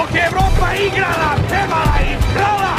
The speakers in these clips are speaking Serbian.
Dok je Evropa igrala, pevala i krala,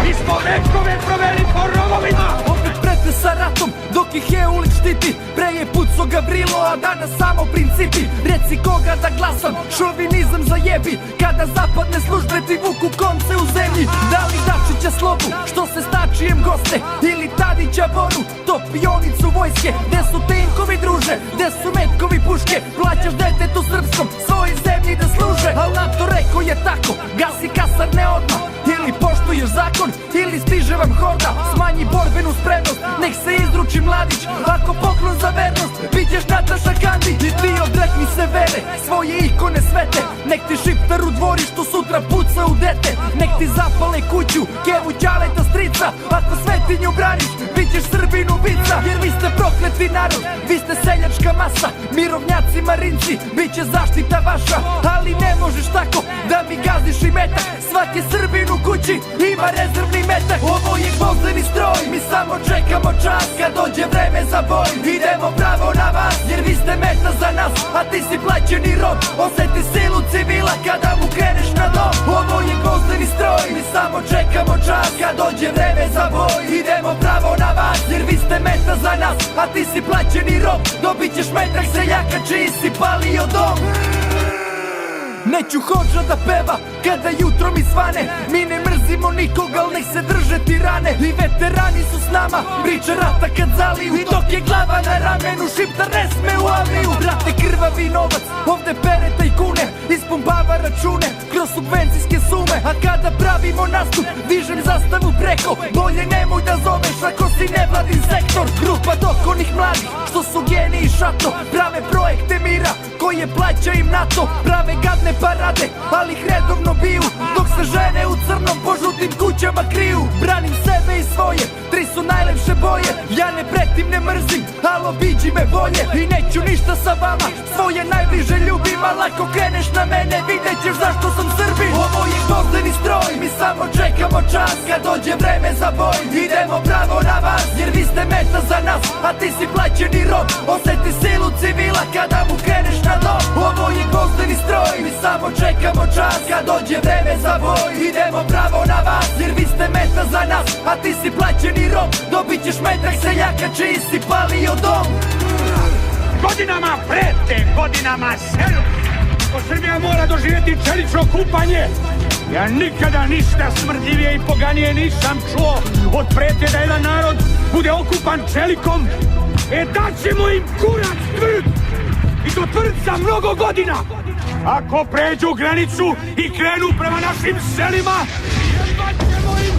mi smo vekove proveli po rovovima. Opet prete sa ratom, dok ih je ulic štiti. Pre je puco Gavrilo, a danas samo principi. Reci koga da glasam, šovinizam zajebi. Kada zapadne službe ti vuku konce u zemlji. Da li Dačića Slobu, što se stačijem goste, ili Tadića Boru, topionicu vojske. Gde su tenkovi druže, gde su metkovi puške. Plaćaš detetu srpskom, svojoj zemlji da služe. Al NATO rekao je tako, gasi kasarne odmah. Ili poštuješ zakon, ili stiže vam horda. Smanji borbenu spremnost, nek se izruči Mladić. Ako poklon za vernost, bićeš Nataša Kandić. I ti odrekni se vere, svoje ikone svete. Nek ti šiptar u dvorištu sutra puca u dete. Nek ti zapale kuću, kevu ćaleta strica. Ako svetinju braniš, bićeš Srbin ubica. Jer vi ste prokleti narod, vi ste seljačka masa. Mirovnjaci, marinci, biće zaštita vaša. Ali ne možeš tako da mi gaziš i metak. Svaki Srbin u kući ima rezervni metak. Ovo je gvozdeni stroj, mi samo čekamo čas. Kad dođe vreme za boj, idemo pravo na vas. Jer vi ste meta za nas, a ti si plaćeni rob. Oseti silu civila kada mu kreneš na dom. Ovo je gvozdeni stroj, mi samo čekamo čas. Kad dođe vreme za boj, idemo pravo na vas. Jer vi ste meta za nas, a ti si plaćeni rob. Dobit ćeš metak seljaka čiji si palio dom. Neću Hodža da peva kada jutro mi svane. Mi ne mrzimo nikoga, al nek se drže tirane. I veterani su s nama, priče rata kad zaliju. I dok je glava na ramenu, šiptar ne sme u aviju. Brate, krvavi novac, ovde pere tajkune, ispumpava račune kroz subvencijske sume. A kada pravimo nastup, dižem zastavu preko. Bolje nemoj da zoveš ako si nevladin sektor. Grupa dokonih mladih, što su geniji šato. Prave projekte mira, koje plaća im NATO. Prave gadne parade, ali ih redovno biju. Dok se žene u crnom po žutim kućama kriju. Branim sebe i svoje, tri su najlepše boje. Ja ne pretim, ne mrzim, al obiđi me bolje. I neću ništa sa vama, svoje najbliže ljubim. Al ako kreneš na mene, vidjet ćeš zašto sam Srbin. Ovo je gvozdeni stroj, mi samo čekamo čas. Kad dođe vreme za boj, idemo pravo na vas. Jer vi ste meta za nas, a ti si plaćeni rob. Oseti silu civila kada mu kreneš na dom. Ovo je gvozdeni stroj, mi samo čekamo čas. Kad dođe vreme za boj, idemo pravo na vas. Jer vi ste meta za nas, a ti si plaćeni rob. Dobit ćeš metak seljaka čiji si palio dom. Godinama prete, godinama selu. Ko Srbija mora doživjeti čelično kupanje. Ja nikada ništa smrdljivije i poganije nisam čuo od prete da jedan narod bude okupan čelikom. Daćemo im kurac tvrd. I to tvrd za mnogo godina. Ako pređu granicu i krenu prema našim selima, jedva ćemo im